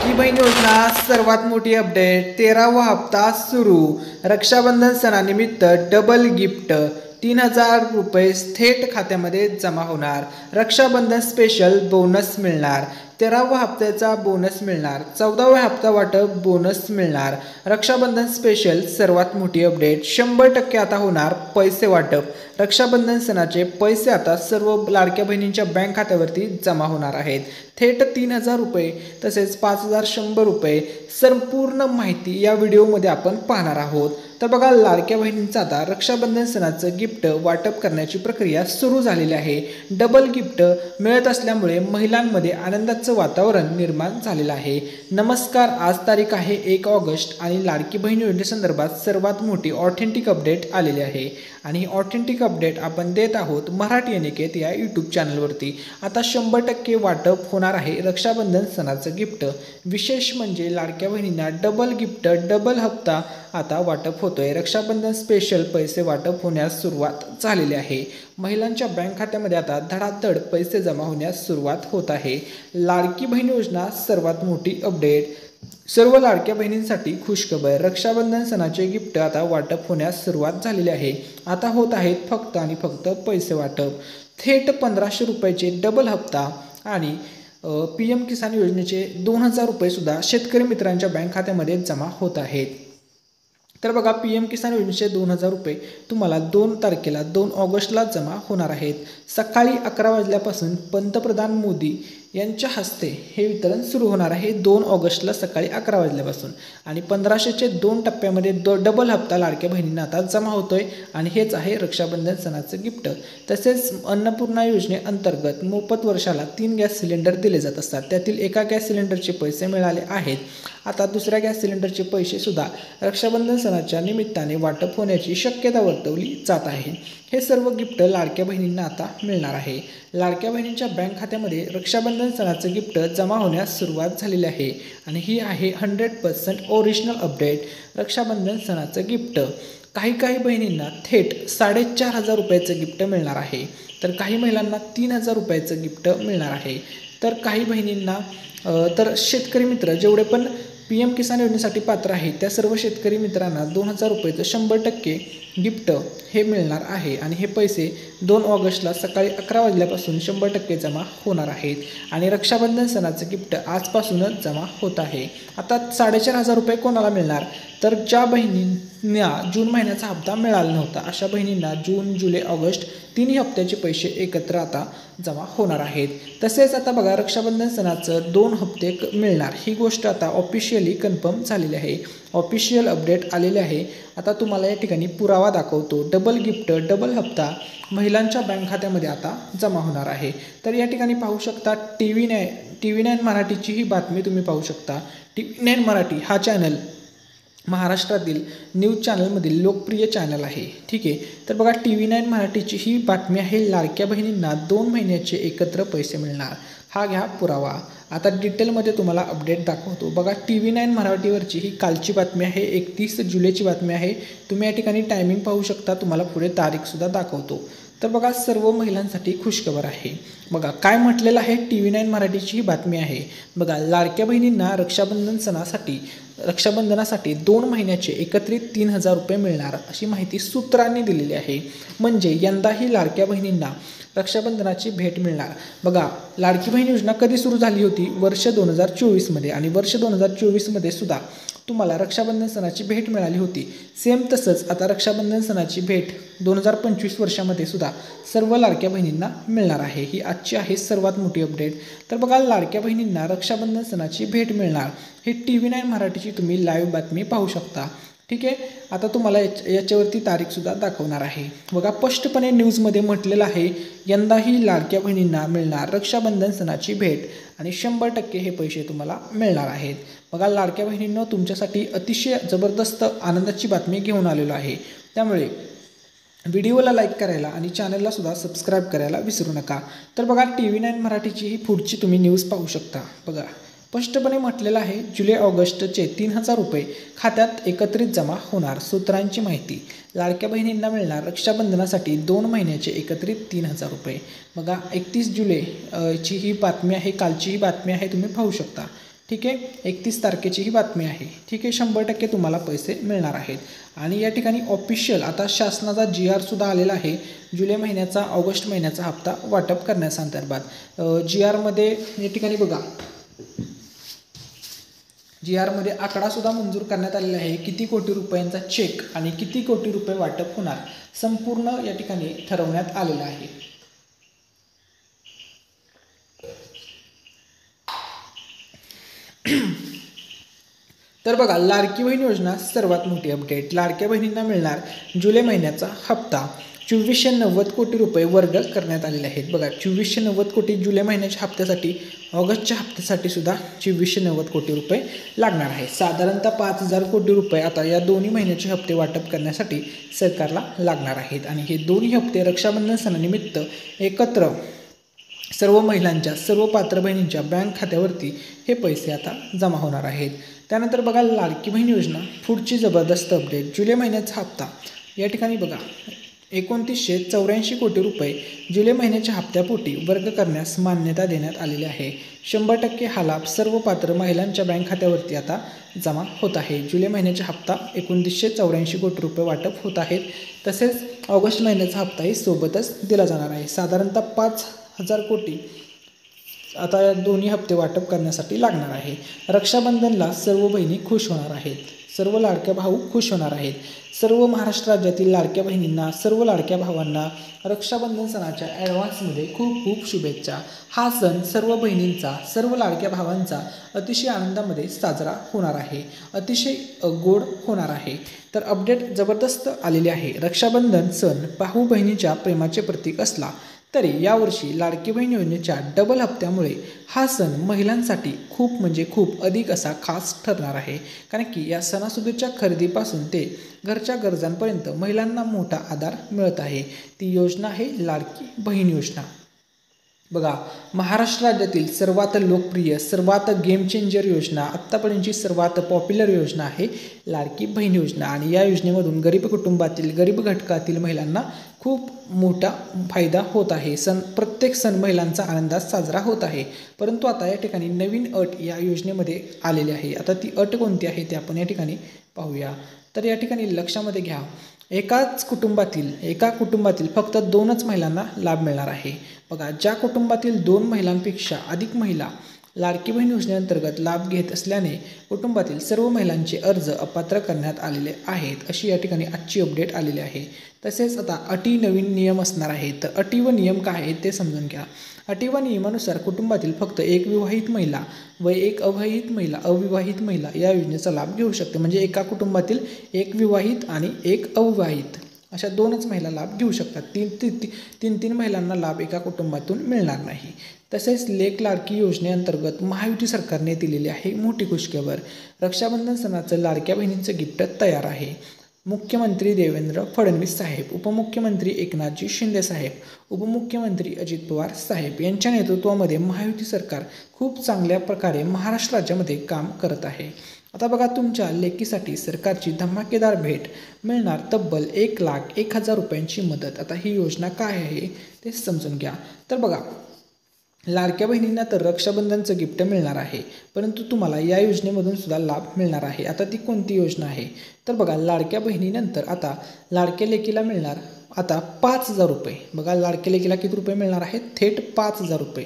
लाडकी बहीण योजना सर्वात मोठी अपडेट 13वा हप्ता सुरू। रक्षाबंधन सणानिमित्त डबल गिफ्ट 3000 रुपये थेट खात्यामध्ये जमा होणार। रक्षाबंधन स्पेशल बोनस मिळणार। 13व्या हप्त्याचा बोनस मिळणार। 14व्या हप्ता वाटप बोनस मिळणार। रक्षाबंधन स्पेशल सर्वात मोठी अपडेट 100% आता होणार पैसे वाटप। रक्षाबंधन सणाचे पैसे आता सर्व लाडक्या बहिणींच्या बँक खात्यावरती जमा होणार आहेत। थेट 3000 रुपये तसेच 5100 रुपये संपूर्ण माहिती या व्हिडिओमध्ये आपण पाहणार आहोत। तर बघा, लाडक्या बहिणींचा आता रक्षाबंधन सणाचं गिफ्ट वाटप करण्याची प्रक्रिया सुरू झालेली आहे। डबल गिफ्ट मिळत असल्यामुळे महिलांमध्ये आनंदाचं वातावरण निर्माण झालेलं आहे। नमस्कार, आज तारीख आहे 1 ऑगस्ट आणि लाडकी बहीण योजनेसंदर्भात सर्वात मोठी ऑथेंटिक अपडेट आलेली आहे आणि ही ऑथेंटिक अपडेट आपण देत आहोत मराठी अनिकेत या यूट्यूब चॅनलवरती। आता 100% वाटप होणार आहे रक्षाबंधन सणाचं गिफ्ट। विशेष म्हणजे लाडक्या बहिणींना डबल गिफ्ट डबल हप्ता आता वाटप होतोय। रक्षाबंधन स्पेशल पैसे वाटप होण्यास सुरुवात झालेली आहे। महिलांच्या बँक खात्यामध्ये आता धडाधड पैसे जमा होण्यास सुरुवात होत आहे। लाडकी बहीण योजना सर्वात मोठी अपडेट। सर्व लाडक्या बहिणींसाठी खुशखबर, रक्षाबंधन सणाचे गिफ्ट आता वाटप होण्यास सुरुवात झालेली आहे। आता होत आहेत फक्त आणि फक्त पैसे वाटप। थेट 1500 रुपयाचे डबल हप्ता आणि PM किसान योजनेचे 2000 रुपये सुद्धा शेतकरी मित्रांच्या बँक खात्यामध्ये जमा होत आहेत। तर बघा, PM किसान योजनेचे 2000 रुपये तुम्हाला 2 तारखेला 2 ऑगस्टला जमा होणार आहेत। सकाळी 11 वाजल्यापासून पंतप्रधान मोदी यांच्या हस्ते हे वितरण सुरू होणार आहे 2 ऑगस्टला सकाळी 11 वाजल्यापासून आणि 1500चे 2 टप्प्यामध्ये डबल हप्ता लाडक्या बहिणींना आता जमा होतोय आणि हेच आहे रक्षाबंधन सणाचं गिफ्ट। तसेच अन्नपूर्णा योजनेअंतर्गत मोफत वर्षाला 3 गॅस सिलेंडर दिले जात असतात। त्यातील एका गॅस सिलेंडरचे पैसे मिळाले आहेत। आता दुसऱ्या गॅस सिलेंडरचे पैसे सुद्धा रक्षाबंधन सणाच्या निमित्ताने वाटप होण्याची शक्यता वर्तवली जात आहे। हे सर्व गिफ्ट लाडक्या बहिणींना आता मिळणार आहे। लाडक्या बहिणींच्या बँक खात्यामध्ये रक्षाबंधन सणाचं गिफ्ट जमा होण्यास सुरुवात झालेली आहे आणि ही आहे 100% ओरिजिनल अपडेट रक्षाबंधन सणाचं गिफ्ट। काही बहिणींना थेट 4500 रुपयाचं गिफ्ट मिळणार आहे, तर काही महिलांना 3000 रुपयाचं गिफ्ट मिळणार आहे। तर काही बहिणींना तर शेतकरी मित्र जेवढे पण PM किसान योजनेसाठी पात्र आहे त्या सर्व शेतकरी मित्रांना 2000 रुपयाचं 100% गिफ्ट हे मिळणार आहे आणि हे पैसे 2 ऑगस्टला सकाळी 11 वाजल्यापासून 100% जमा होणार आहेत आणि रक्षाबंधन सणाचं गिफ्ट आजपासूनच जमा होत आहे। आता 4500 रुपये कोणाला मिळणार, तर ज्या बहिणींना जून महिन्याचा हप्ता मिळाला नव्हता अशा बहिणींना जून, जुलै, ऑगस्ट 3 हप्त्याचे पैसे एकत्र आता जमा होणार आहेत। तसेच आता बघा, रक्षाबंधन सणाचं 2 हप्ते मिळणार ही गोष्ट आता ऑफिशियली कन्फर्म झालेली आहे। ऑफिशियल अपडेट आलेले आहे। आता तुम्हाला या ठिकाणी पुरावा दाखवतो। डबल गिफ्ट डबल हप्ता महिलांच्या बँक खात्यामध्ये आता जमा होणार आहे। तर या ठिकाणी पाहू शकता TV9 मराठीची ही बातमी तुम्ही पाहू शकता। TV9 मराठी हा चॅनल महाराष्ट्रातील न्यूज चॅनलमधील लोकप्रिय चॅनल आहे। ठीक आहे, तर बघा, TV9 मराठीची ही बातमी आहे। लाडक्या बहिणींना 2 महिन्याचे एकत्र पैसे मिळणार, हा घ्या पुरावा। आता डिटेलमध्ये तुम्हाला अपडेट दाखवतो। बघा, TV9 मराठीवरची ही कालची बातमी आहे, 31 जुलैची बातमी आहे। तुम्ही या ठिकाणी टायमिंग पाहू शकता, तुम्हाला पुढे तारीखसुद्धा दाखवतो। तर बघा, सर्व महिलांसाठी खुशखबर आहे। बघा काय म्हटलेलं आहे, TV9 मराठीची ही बातमी आहे। बघा, लाडक्या बहिणींना रक्षाबंधनासाठी 2 महिन्याचे एकत्रित 3000 रुपये मिळणार अशी माहिती सूत्रांनी दिलेली आहे। म्हणजे यंदाही लाडक्या बहिणींना रक्षाबंधनाची भेट मिळणार। बघा, लाडकी बहीण योजना कधी सुरू झाली होती, वर्ष 2024 आणि वर्ष 2024 सुद्धा तुम्हाला रक्षाबंधन सणाची भेट मिळाली होती। सेम तसंच आता रक्षाबंधन सणाची भेट 2025 वर्षामध्ये सुद्धा सर्व लाडक्या बहिणींना मिळणार आहे। ही आजची आहे सर्वात मोठी अपडेट। तर बघा, लाडक्या बहिणींना रक्षाबंधन सणाची भेट मिळणार ही TV9 मराठीची तुम्ही लाईव्ह बातमी पाहू शकता। ठीक आहे, आता तुम्हाला याच्यावरती तारीखसुद्धा दाखवणार आहे। बघा, स्पष्टपणे न्यूजमध्ये म्हटलेलं आहे, यंदाही लाडक्या बहिणींना मिळणार रक्षाबंधन सणाची भेट आणि 100% हे पैसे तुम्हाला मिळणार आहेत। बघा, लाडक्या बहिणींनो, तुमच्यासाठी अतिशय जबरदस्त आनंदाची बातमी घेऊन आलेलो आहे। त्यामुळे व्हिडिओला लाईक करायला आणि चॅनलला सुद्धा सबस्क्राईब करायला विसरू नका। तर बघा, TV9 मराठीची ही पुढची तुम्ही न्यूज पाहू शकता। बघा, स्पष्टपणे म्हटलेलं आहे, जुलै ऑगस्टचे 3000 रुपये खात्यात एकत्रित जमा होणार। सूत्रांची माहिती, लाडक्या बहिणींना मिळणार रक्षाबंधनासाठी 2 महिन्याचे एकत्रित 3000 रुपये। बघा, 31 जुलै ची ही बातमी आहे, कालची ही बातमी आहे, तुम्ही पाहू शकता। ठीक आहे, 31 तारखेची ही बातमी आहे. ठीक आहे, 100% तुम्हाला पैसे मिळणार आहेत. आणि या ठिकाणी ऑफिशियल आता शासनाचा GR सुद्धा आलेला आहे. जुलै महिन्याचा ऑगस्ट महिन्याचा हप्ता वाटप करण्यासंदर्भात GR मध्ये या ठिकाणी बघा, GR मध्ये आकडा सुद्धा मंजूर करण्यात आलेला आहे. किती कोटी रुपयांचा चेक आणि किती कोटी रुपये वाटप होणार संपूर्ण या ठिकाणी ठरवण्यात आलेलं आहे. तर बघा, लाडकी बहीण योजना सर्वात मोठी अपडेट. लाडक्या बहिणींना मिळणार जुलै महिन्याचा हप्ता. 2490 कोटी रुपये वर्ग करण्यात आलेले आहेत. बघा, 2490 कोटी जुलै महिन्याच्या हप्त्यासाठी, ऑगस्टच्या हप्त्यासाठी सुद्धा 2490 कोटी रुपये लागणार आहे. साधारणतः 5000 कोटी रुपये आता या दोन्ही महिन्याचे हप्ते वाटप करण्यासाठी सरकारला लागणार आहेत. आणि हे दोन्ही हप्ते रक्षाबंधन सणानिमित्त एकत्र सर्व महिलांच्या, सर्व पात्र बहिणींच्या बँक खात्यावरती हे पैसे आता जमा होणार आहेत. त्यानंतर बघा, लाडकी बहीण योजना पुढची जबरदस्त अपडेट. जुलै महिन्याचा हप्ता या ठिकाणी बघा, 2984 कोटी रुपये जुलै महिन्याच्या हप्त्यापोटी वर्ग करण्यास मान्यता देण्यात आलेली आहे. 100% हा लाभ सर्व पात्र महिलांच्या बँक खात्यावरती आता जमा होत आहे. जुलै महिन्याचा हप्ता 2984 कोटी रुपये वाटप होत आहेत. तसेच ऑगस्ट महिन्याचा हप्ताही सोबतच दिला जाणार आहे. साधारणतः 5000 कोटी आता या दोन्ही हप्ते वाटप करण्यासाठी लागणार आहे. रक्षाबंधनला सर्व बहिणी खुश होणार आहेत. सर्व लाडक्या भाऊ खुश होणार आहेत. सर्व महाराष्ट्र राज्यातील लाडक्या बहिणींना, सर्व लाडक्या भावांना रक्षाबंधन सणाच्या ॲडव्हान्समध्ये खूप खूप शुभेच्छा. हा सण सर्व बहिणींचा, सर्व लाडक्या भावांचा अतिशय आनंदामध्ये साजरा होणार आहे. अतिशय गोड होणार आहे. तर अपडेट जबरदस्त आलेली आहे. रक्षाबंधन सण भाऊ बहिणीच्या प्रेमाचे प्रतीक असला तरी यावर्षी लाडकी बहीण योजनेच्या डबल हप्त्यामुळे हा सण महिलांसाठी खूप म्हणजे खूप अधिक असा खास ठरणार आहे. कारण की या सणासुदीच्या खरेदीपासून ते घरच्या गरजांपर्यंत महिलांना मोठा आधार मिळत आहे. ती योजना आहे लाडकी बहीण योजना. बघा, महाराष्ट्र राज्यातील सर्वात लोकप्रिय, सर्वात गेम चेंजर योजना, आत्तापर्यंतची सर्वात पॉप्युलर योजना आहे लाडकी बहीण योजना. आणि या योजनेमधून गरीब कुटुंबातील, गरीब घटकातील महिलांना खूप मोठा फायदा होत आहे. प्रत्येक सण महिलांचा आनंदात साजरा होत आहे. परंतु आता या ठिकाणी नवीन अट या योजनेमध्ये आलेली आहे. आता ती अट कोणती आहे ते आपण या ठिकाणी पाहूया. तर या ठिकाणी लक्षामध्ये घ्या, एका कुटुंबातील फक्त 2च महिलांना लाभ मिळणार आहे. बघा, ज्या कुटुंबातील 2 महिलांपेक्षा अधिक महिला लाडकी बहीण योजनेअंतर्गत लाभ घेत असल्याने कुटुंबातील सर्व महिलांचे अर्ज अपात्र करण्यात आलेले आहेत, अशी या ठिकाणी आजची अपडेट आलेली आहे. तसेच आता अटी, नवीन नियम असणार आहेत. तर अटी व नियम काय आहेत ते समजून घ्या. अटी व नियमानुसार कुटुंबातील फक्त एक विवाहित महिला व एक अविवाहित महिला या योजनेचा लाभ घेऊ शकते. म्हणजे एका कुटुंबातील एक विवाहित आणि एक अविवाहित अशा 2च महिला लाभ घेऊ शकतात. तीन महिलांना लाभ एका कुटुंबातून मिळणार नाही. तसेच लेक लाडकी योजनेअंतर्गत महायुती सरकारने दिलेली आहे मोठी खुशखबर. रक्षाबंधन सणाचं लाडक्या बहिणींचं गिफ्ट तयार आहे. मुख्यमंत्री देवेंद्र फडणवीस साहेब, उपमुख्यमंत्री एकनाथजी शिंदे साहेब, उपमुख्यमंत्री अजित पवार साहेब यांच्या नेतृत्वामध्ये महायुती सरकार खूप चांगल्या प्रकारे महाराष्ट्र राज्यामध्ये काम करत आहे. आता बघा, तुमच्या लेकीसाठी सरकारची धमाकेदार भेट मिळणार तब्बल 1,01,000 रुपयांची मदत. आता ही योजना काय आहे ते समजून घ्या. तर बघा, लाडक्या बहिणींना तर रक्षाबंधनचं गिफ्ट मिळणार आहे, परंतु तुम्हाला या योजनेमधून सुद्धा लाभ मिळणार आहे. आता ती कोणती योजना आहे तर बघा, लाडक्या बहिणीनंतर आता लाडक्या लेकीला मिळणार आता 5,000 रुपये. बघा, लाडक्या लेकीला किती रुपये मिळणार आहेत? थेट 5,000 रुपये.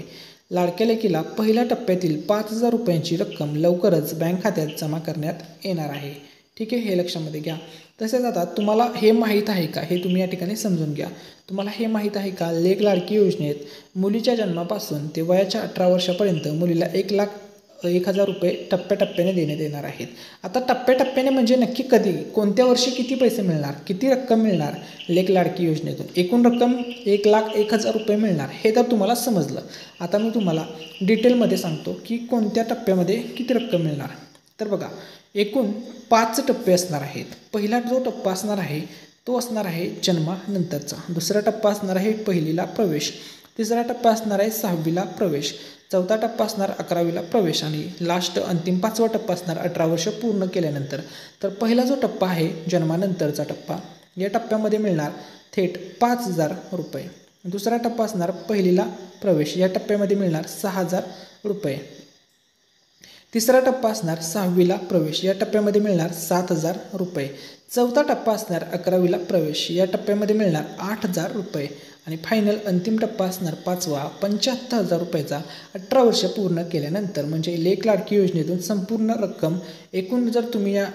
लाडक्या लेकीला पहिल्या टप्प्यातील 5,000 रुपयांची रक्कम लवकरच बँक खात्यात जमा करण्यात येणार आहे. ठीक आहे, हे लक्षामध्ये घ्या. तसेच आता तुम्हाला हे माहीत आहे का, हे तुम्ही या ठिकाणी समजून घ्या. तुम्हाला हे माहीत आहे का, लेक लाडकी योजनेत मुलीच्या जन्मापासून ते वयाच्या 18 वर्षापर्यंत मुलीला 1,01,000 रुपये टप्प्याटप्प्याने देण्यात येणार आहेत. आता टप्प्याटप्प्याने म्हणजे नक्की कधी, कोणत्या वर्षी किती पैसे मिळणार, किती रक्कम मिळणार लेक लाडकी योजनेतून? एकूण रक्कम 1,01,000 रुपये मिळणार हे तर तुम्हाला समजलं. आता मी तुम्हाला डिटेलमध्ये सांगतो की कोणत्या टप्प्यामध्ये किती रक्कम मिळणार. तर बघा, एकूण 5 टप्पे असणार आहेत. पहिला जो टप्पा असणार आहे तो असणार आहे जन्मानंतरचा. दुसरा टप्पा असणार आहे पहिलीला प्रवेश. तिसरा टप्पा असणार आहे 6वीला प्रवेश. चौथा टप्पा असणार 11वीला प्रवेश. आणि लास्ट अंतिम 5वा टप्पा असणार 18 वर्ष पूर्ण केल्यानंतर. तर पहिला जो टप्पा आहे जन्मानंतरचा टप्पा, या टप्प्यामध्ये मिळणार थेट 5,000 रुपये. दुसरा टप्पा असणार पहिलीला प्रवेश, या टप्प्यामध्ये मिळणार 6,000 रुपये. तिसरा टप्पा असणार 6वीला प्रवेश, या टप्प्यामध्ये मिळणार 7,000 रुपये. चौथा टप्पा असणार 11वीला प्रवेश, या टप्प्यामध्ये मिळणार 8,000 रुपये. आणि फायनल अंतिम टप्पा असणार 5वा 75,000 रुपयाचा 18 वर्ष पूर्ण केल्यानंतर. म्हणजे लेक लाडकी योजनेतून संपूर्ण रक्कम एकूण जर तुम्ही या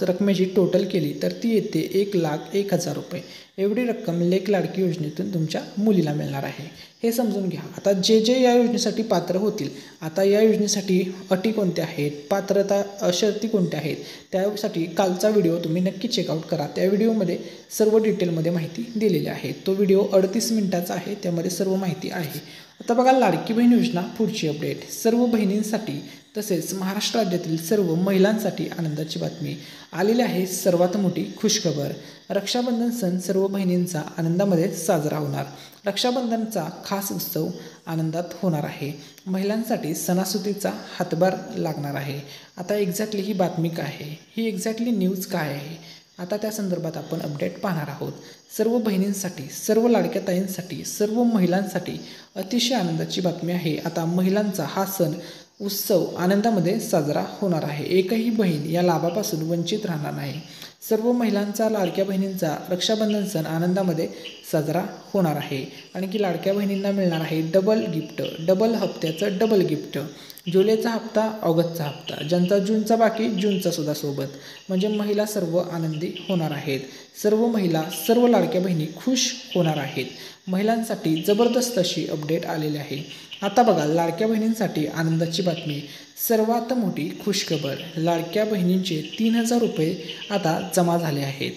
रकमेची टोटल केली तर ती येते 1,01,000 रुपये. एवढी रक्कम लेक लाडकी योजनेतून तुमच्या मुलीला मिळणार आहे, हे समजून घ्या. आता जे या योजनेसाठी पात्र होतील, आता या योजनेसाठी अटी कोणत्या आहेत, पात्रता शर्ती कोणत्या आहेत, त्यासाठी कालचा व्हिडिओ तुम्ही नक्की चेकआउट करा. त्या व्हिडिओमध्ये सर्व डिटेलमध्ये माहिती दिलेली आहे. तो व्हिडिओ 38 मिनिटाचा आहे, त्यामध्ये सर्व माहिती आहे. आता बघा लाडकी बहीण योजना पुढची अपडेट. सर्व बहिणींसाठी तसेच महाराष्ट्र राज्यातील सर्व महिलांसाठी आनंदाची बातमी आलेली आहे. सर्वात मोठी खुशखबर, रक्षाबंधन सण सर्व बहिणींचा आनंदामध्ये साजरा होणार. रक्षाबंधनचा खास उत्सव आनंदात होणार आहे. महिलांसाठी सणासुदीचा हातभार लागणार आहे. आता एक्झॅक्टली ही बातमी काय आहे, ही एक्झॅक्टली न्यूज काय आहे, आता त्या संदर्भात आपण अपडेट पाहणार आहोत. सर्व बहिणींसाठी, सर्व लाडक्या ताईंसाठी, सर्व महिलांसाठी अतिशय आनंदाची बातमी आहे. आता महिलांचा हा सण उत्सव आनंदामध्ये साजरा होणार आहे. एकही बहीण या लाभापासून वंचित राहणार नाही. सर्व महिलांचा, लाडक्या बहिणींचा रक्षाबंधन सण आनंदामध्ये साजरा होणार आहे. आणि की लाडक्या बहिणींना मिळणार आहे डबल गिफ्ट, डबल हप्त्याचं डबल गिफ्ट. जुलैचा हप्ता, ऑगस्टचा हप्ता, ज्यांचा जूनचा बाकी जूनचा सुद्धा सोबत. म्हणजे महिला सर्व आनंदी होणार आहेत. सर्व महिला, सर्व लाडक्या बहिणी खुश होणार आहेत. महिलांसाठी जबरदस्त अशी अपडेट आलेली आहे. आता बघा लाडक्या बहिणींसाठी आनंदाची बातमी, सर्वात मोठी खुशखबर. लाडक्या बहिणींचे 3,000 रुपये आता जमा झाले आहेत,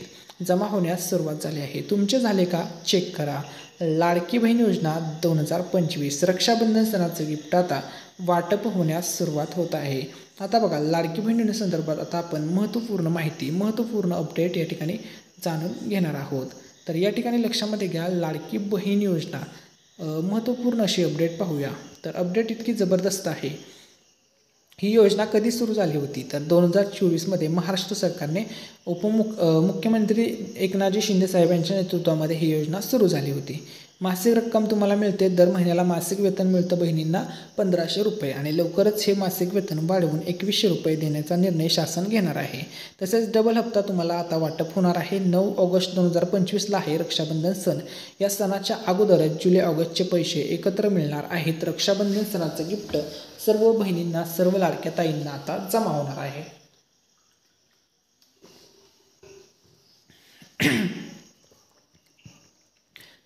जमा होण्यास सुरुवात झाली आहे. तुमचे झाले का चेक करा. लाडकी बहीण योजना 2025 रक्षाबंधन सणाचं गिफ्ट आता वाटप होण्यास सुरुवात होत आहे. आता बघा लाडकी बहीण योजनेसंदर्भात आता आपण महत्त्वपूर्ण माहिती, महत्त्वपूर्ण अपडेट या ठिकाणी जाणून घेणार आहोत. तर या ठिकाणी लक्षामध्ये घ्या, लाडकी बहीण योजना महत्त्वपूर्ण अशी अपडेट पाहूया. तर अपडेट इतकी जबरदस्त आहे. ही योजना कधी सुरू झाली होती तर 2024मध्ये महाराष्ट्र सरकारने मुख्यमंत्री एकनाथजी शिंदे साहेब यांच्या नेतृत्वामध्ये ही योजना सुरू झाली होती. मासिक रक्कम तुम्हाला मिळते, दर महिन्याला मासिक वेतन मिळतं बहिणींना 1,500 रुपये. आणि लवकरच हे मासिक वेतन वाढवून 2,100 रुपये देण्याचा निर्णय शासन घेणार आहे. तसेच डबल हप्ता तुम्हाला आता वाटप होणार आहे. 9 ऑगस्ट 2025ला आहे रक्षाबंधन सण. या सणाच्या अगोदरच जुलै ऑगस्टचे पैसे एकत्र मिळणार आहेत. रक्षाबंधन सणाचं गिफ्ट सर्व बहिणींना, सर्व लाडक्या ताईंना आता जमा होणार आहे.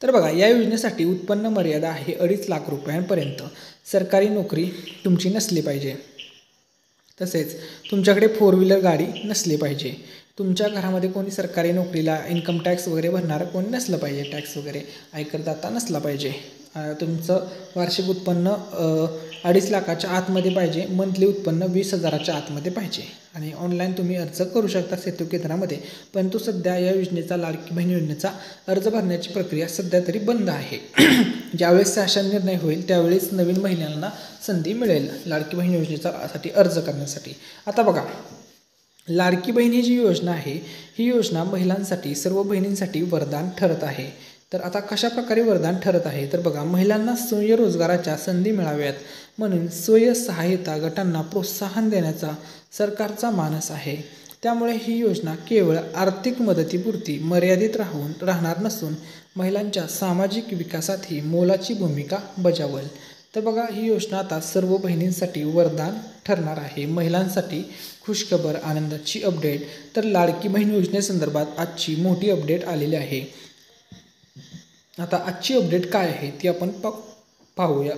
तर बघा या योजनेसाठी उत्पन्न मर्यादा आहे 2.5 लाख रुपयांपर्यंत. सरकारी नोकरी तुमची नसली पाहिजे, तसेच तुमच्याकडे 4 व्हीलर गाडी नसली पाहिजे. तुमच्या घरामध्ये कोणी सरकारी नोकरीला इन्कम टॅक्स वगैरे भरणारं कोणी नसलं पाहिजे, टॅक्स वगैरे आयकरदाता नसला पाहिजे. तुमचं वार्षिक उत्पन्न 2.5 लाखाच्या आतमध्ये पाहिजे. मंथली उत्पन्न 20,000च्या आतमध्ये पाहिजे. आणि ऑनलाईन तुम्ही अर्ज करू शकता सेतू केंद्रामध्ये. परंतु सध्या या योजनेचा, लाडकी बहीण योजनेचा अर्ज भरण्याची प्रक्रिया सध्या तरी बंद आहे. ज्यावेळेस शासन निर्णय होईल त्यावेळेस नवीन महिलांना संधी मिळेल लाडकी बहीण योजनेसाठी अर्ज करण्यासाठी. आता बघा लाडकी बहीण ही जी योजना आहे, ही योजना महिलांसाठी, सर्व बहिणींसाठी वरदान ठरत आहे. तर आता कशा प्रकारे वरदान ठरत आहे तर बघा, महिलांना स्वयंरोजगाराच्या संधी मिळाव्यात म्हणून स्वयंसहाय्यता गटांना प्रोत्साहन देण्याचा सरकारचा मानस आहे. त्यामुळे ही योजना केवळ आर्थिक मदतीपुरती मर्यादित राहणार नसून महिलांच्या सामाजिक विकासातही मोलाची भूमिका बजावेल. तर बघा ही योजना आता सर्व बहिणींसाठी वरदान ठरणार आहे. महिलांसाठी खुशखबर, आनंदाची अपडेट. तर लाडकी बहीण योजनेसंदर्भात आजची मोठी अपडेट आलेली आहे. आता आजची अपडेट काय आहे ती आपण पाहूया.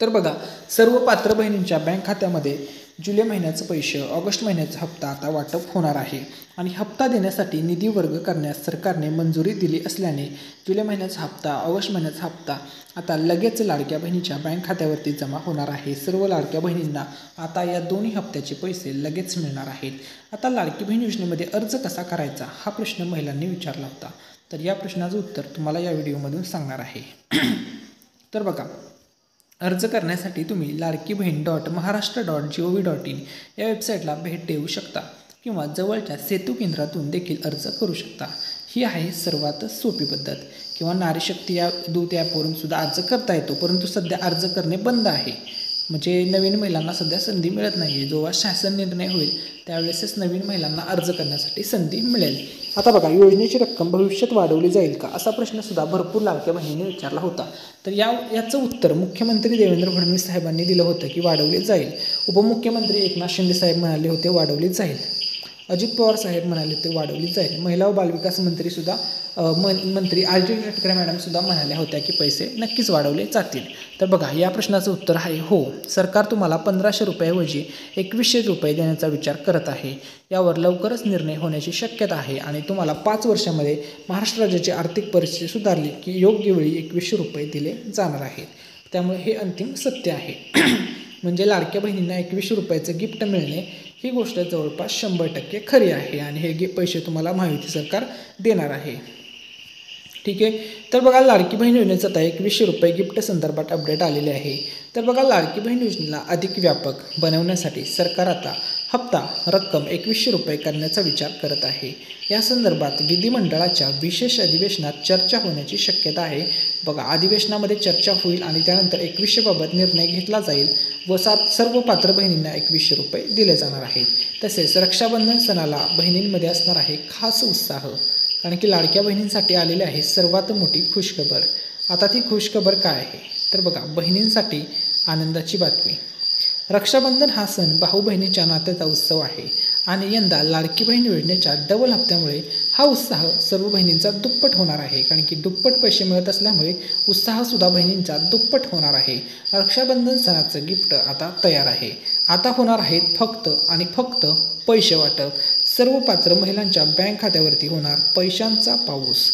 तर बघा सर्व पात्र बहिणींच्या बँक खात्यामध्ये जुलै महिन्याचे पैसे, ऑगस्ट महिन्याचा हप्ता आता वाटप होणार आहे. आणि हप्ता देण्यासाठी निधी वर्ग करण्यास सरकारने मंजुरी दिली असल्याने जुलै महिन्याचा हप्ता, ऑगस्ट महिन्याचा हप्ता आता लगेच लाडक्या बहिणीच्या बँक खात्यावरती जमा होणार आहे. सर्व लाडक्या बहिणींना आता या दोन्ही हप्त्याचे पैसे लगेच मिळणार आहेत. आता लाडकी बहीण योजनेमध्ये अर्ज कसा करायचा हा प्रश्न महिलांनी विचारला होता. तर या प्रश्नाचं उत्तर तुम्हाला या व्हिडिओमधून सांगणार आहे. तर बघा अर्ज करण्यासाठी तुम्ही ladkibhin.maharashtra.gov.in या वेबसाईटला भेट देऊ शकता किंवा जवळच्या सेतू केंद्रातून देखील अर्ज करू शकता. ही आहे सर्वात सोपी पद्धत. किंवा नारी शक्ती या दूत ॲपवरून सुद्धा अर्ज करता येतो, परंतु सध्या अर्ज करणे बंद आहे. म्हणजे नवीन महिलांना सध्या संधी मिळत नाही आहे. जेव्हा शासन निर्णय होईल त्यावेळेसच नवीन महिलांना अर्ज करण्यासाठी संधी मिळेल. आता बघा, योजनेची रक्कम भविष्यात वाढवली जाईल का, असा प्रश्नसुद्धा भरपूर लाडक्या बहिणींनी विचारला होता. तर याचं उत्तर मुख्यमंत्री देवेंद्र फडणवीस साहेबांनी दिलं होतं की वाढवली जाईल. उपमुख्यमंत्री एकनाथ शिंदे साहेब म्हणाले होते वाढवली जाईल. अजित पवार साहेब म्हणाले ते वाढवली जाईल. महिला व बालविकास मंत्रीसुद्धा मंत्री आदिती तटकरे मॅडमसुद्धा म्हणाल्या होत्या की पैसे नक्कीच वाढवले जातील. तर बघा, या प्रश्नाचं उत्तर आहे हो. सरकार तुम्हाला 1500 रुपयाऐवजी 2100 रुपये देण्याचा विचार करत आहे. यावर लवकरच निर्णय होण्याची शक्यता आहे आणि तुम्हाला 5 वर्षामध्ये महाराष्ट्र राज्याची आर्थिक परिस्थिती सुधारली की योग्य वेळी 2100 रुपये दिले जाणार आहेत. त्यामुळे हे अंतिम सत्य आहे. म्हणजे लाडक्या बहिणींना 2100 रुपयाचं गिफ्ट मिळणे ही गोष्ट जवळपास 100% खरी आहे आणि हे पैसे तुम्हाला महायुती सरकार देणार आहे. ठीक आहे. तर बघा, लाडकी बहीण योजनेचं आता 2100 रुपये गिफ्ट संदर्भात अपडेट आलेले आहे. तर बघा, लाडकी बहीण योजनेला अधिक व्यापक बनवण्यासाठी सरकार आता हप्ता रक्कम 2100 रुपये करण्याचा विचार करत आहे. या संदर्भात विधिमंडळाच्या विशेष अधिवेशनात चर्चा होण्याची शक्यता आहे. बघा, अधिवेशनामध्ये चर्चा होईल आणि त्यानंतर 2100 बाबत निर्णय घेतला जाईल व सर्व पात्र बहिणींना 2100 रुपये दिले जाणार आहेत. तसेच रक्षाबंधन सणाला बहिणींमध्ये असणार आहे खास उत्साह, कारण की लाडक्या बहिणींसाठी आलेली आहे सर्वात मोठी खुशखबर. आता ती खुशखबर काय आहे तर बघा, बहिणींसाठी आनंदाची बातमी. रक्षाबंधन हा सण भाऊ बहिणीच्या नात्याचा उत्सव आहे आणि यंदा लाडकी बहीण योजनेच्या डबल हप्त्यामुळे हा उत्साह सर्व बहिणींचा दुप्पट होणार आहे. कारण की दुप्पट पैसे मिळत असल्यामुळे उत्साहसुद्धा बहिणींचा दुप्पट होणार आहे. रक्षाबंधन सणाचं गिफ्ट आता तयार आहे. आता होणार आहेत फक्त आणि फक्त पैसे वाटप. सर्व पात्र महिलांच्या बँक खात्यावरती होणार पैशांचा पाऊस.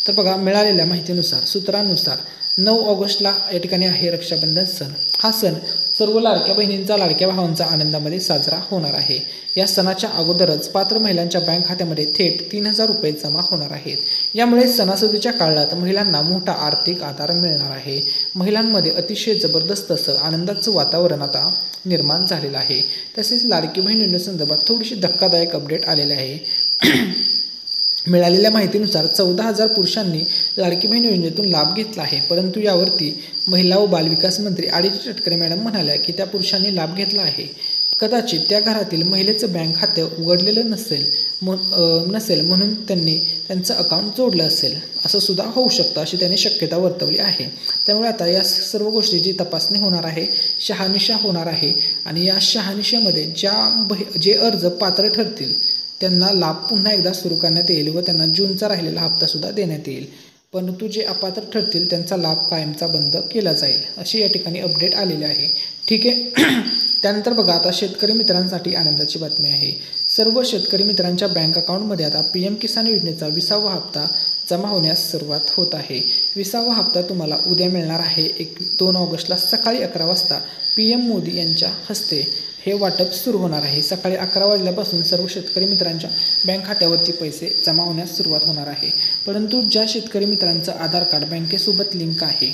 तर बघा, मिळालेल्या माहितीनुसार सूत्रांनुसार 9 ऑगस्टला या ठिकाणी आहे रक्षाबंधन सण. हा सण सर्व लाडक्या बहिणींचा लाडक्या भावांचा आनंदामध्ये साजरा होणार आहे. या सणाच्या अगोदरच पात्र महिलांच्या बँक खात्यामध्ये थेट 3000 रुपये जमा होणार आहेत. यामुळे सणासुदीच्या काळात महिलांना मोठा आर्थिक आधार मिळणार आहे. महिलांमध्ये अतिशय जबरदस्त असं आनंदाचं वातावरण आता निर्माण झालेलं आहे. तसेच लाडकी बहीण योजनेसंदर्भात थोडीशी धक्कादायक अपडेट आलेले आहे. मिळालेल्या माहितीनुसार 14,000 पुरुषांनी लाडकी बहीण योजनेतून लाभ घेतला आहे. परंतु यावरती महिला व बालविकास मंत्री आदिती तटकरे मॅडम म्हणाल्या की त्या पुरुषांनी लाभ घेतला आहे. कदाचित त्या घरातील महिलेचं बँक खातं उघडलेलं नसेल म्हणून त्यांनी त्यांचं अकाउंट जोडलं असेल, असं सुद्धा होऊ शकतं अशी त्यांनी शक्यता वर्तवली आहे. त्यामुळे आता या सर्व गोष्टीची तपासणी होणार आहे, शहानिशा होणार आहे आणि या शहानिशेमध्ये जे अर्ज पात्र ठरतील त्यांना लाभ पुन्हा एकदा सुरू करण्यात येईल व त्यांना जूनचा राहिलेला हप्तासुद्धा देण्यात येईल. परंतु जे अपात्र ठरतील त्यांचा लाभ कायमचा बंद केला जाईल अशी या ठिकाणी अपडेट आलेली आहे. ठीक आहे. त्यानंतर बघा, आता शेतकरी मित्रांसाठी आनंदाची बातमी आहे. सर्व शेतकरी मित्रांच्या बँक अकाउंटमध्ये आता PM किसान योजनेचा 20वा हप्ता जमा होण्यास सुरुवात होत आहे. 20वा हप्ता तुम्हाला उद्या मिळणार आहे. 2 ऑगस्टला सकाळी 11 वाजता PM मोदी यांच्या हस्ते हे वाटप सुरू होणार आहे. सकाळी 11 वाजल्यापासून सर्व शेतकरी मित्रांच्या बँक खात्यावरती पैसे जमा होण्यास सुरुवात होणार आहे. परंतु ज्या शेतकरी मित्रांचं आधार कार्ड बँकेसोबत लिंक आहे,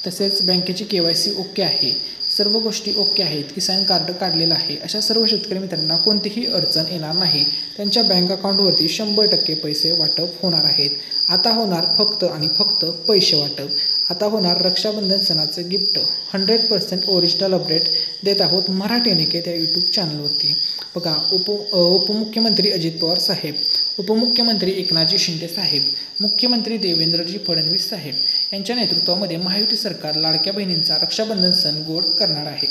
तसेच बँकेची KYC ओके आहे, सर्व गोष्टी ओके आहेत, किसान कार्ड काढलेलं आहे, अशा सर्व शेतकरी मित्रांना कोणतीही अडचण येणार नाही. त्यांच्या बँक अकाउंटवरती 100% पैसे वाटप होणार आहेत. आता होणार फक्त आणि फक्त पैसे वाटप. आता होणार रक्षाबंधन सणाचं गिफ्ट. 100% ओरिजिनल अपडेट देत आहोत मराठी अनिकेत या यूट्यूब चॅनलवरती. बघा, उपमुख्यमंत्री अजित पवार साहेब, उपमुख्यमंत्री एकनाथजी शिंदे साहेब, मुख्यमंत्री देवेंद्रजी फडणवीस साहेब यांच्या नेतृत्वामध्ये महायुती सरकार लाडक्या बहिणींचा रक्षाबंधन सण गोड करणार आहे.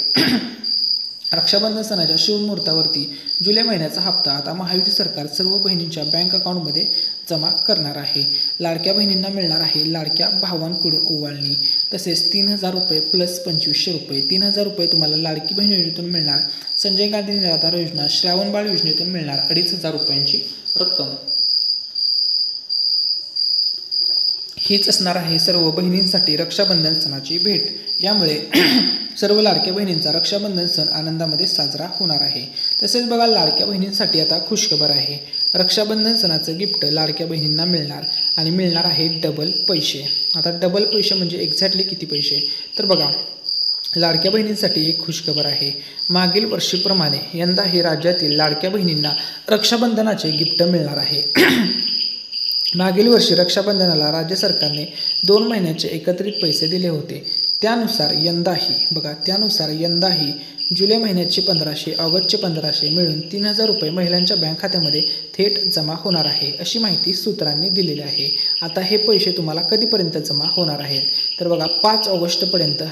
रक्षाबंधन सणाच्या शुभमुहूर्तावरती जुलै महिन्याचा हप्ता आता महायुती सरकार सर्व बहिणींच्या बँक अकाउंटमध्ये जमा करणार आहे. लाडक्या बहिणींना मिळणार आहे लाडक्या भावांकडून ओवाळणी. तसेच 3000 रुपये प्लस 2500 रुपये, 3000 रुपये तुम्हाला लाडकी बहीण योजनेतून मिळणार. संजय गांधी निराधार योजना, श्रावणबाळ योजनेतून मिळणार 2500 रुपयांची रक्कम. हीच असणार आहे सर्व बहिणींसाठी रक्षाबंधन सणाची भेट. यामुळे सर्व लाडक्या बहिणींचा रक्षाबंधन सण आनंदामध्ये साजरा होणार आहे. तसेच बघा, लाडक्या बहिणींसाठी आता खुशखबर आहे. रक्षाबंधन सणाचं गिफ्ट लाडक्या बहिणींना मिळणार आणि मिळणार आहे डबल पैसे. आता डबल पैसे म्हणजे एक्झॅक्टली किती पैसे तर बघा, लाडक्या बहिणींसाठी एक खुशखबर आहे. मागील वर्षीप्रमाणे यंदाही राज्यातील लाडक्या बहिणींना रक्षाबंधनाचे गिफ्ट मिळणार आहे. मागील वर्षी रक्षाबंधनाला राज्य सरकारने 2 महिन्याचे एकत्रित पैसे दिले होते. त्यानुसार यंदाही जुलै महिन्याचे 1500, ऑगस्टचे 1500 मिळून 3000 रुपये महिलांच्या बँक खात्यामध्ये थेट जमा होणार आहे, अशी माहिती सूत्रांनी दिलेली आहे. आता हे पैसे तुम्हाला कधीपर्यंत जमा होणार आहेत तर बघा 5 ऑगस्टपर्यंत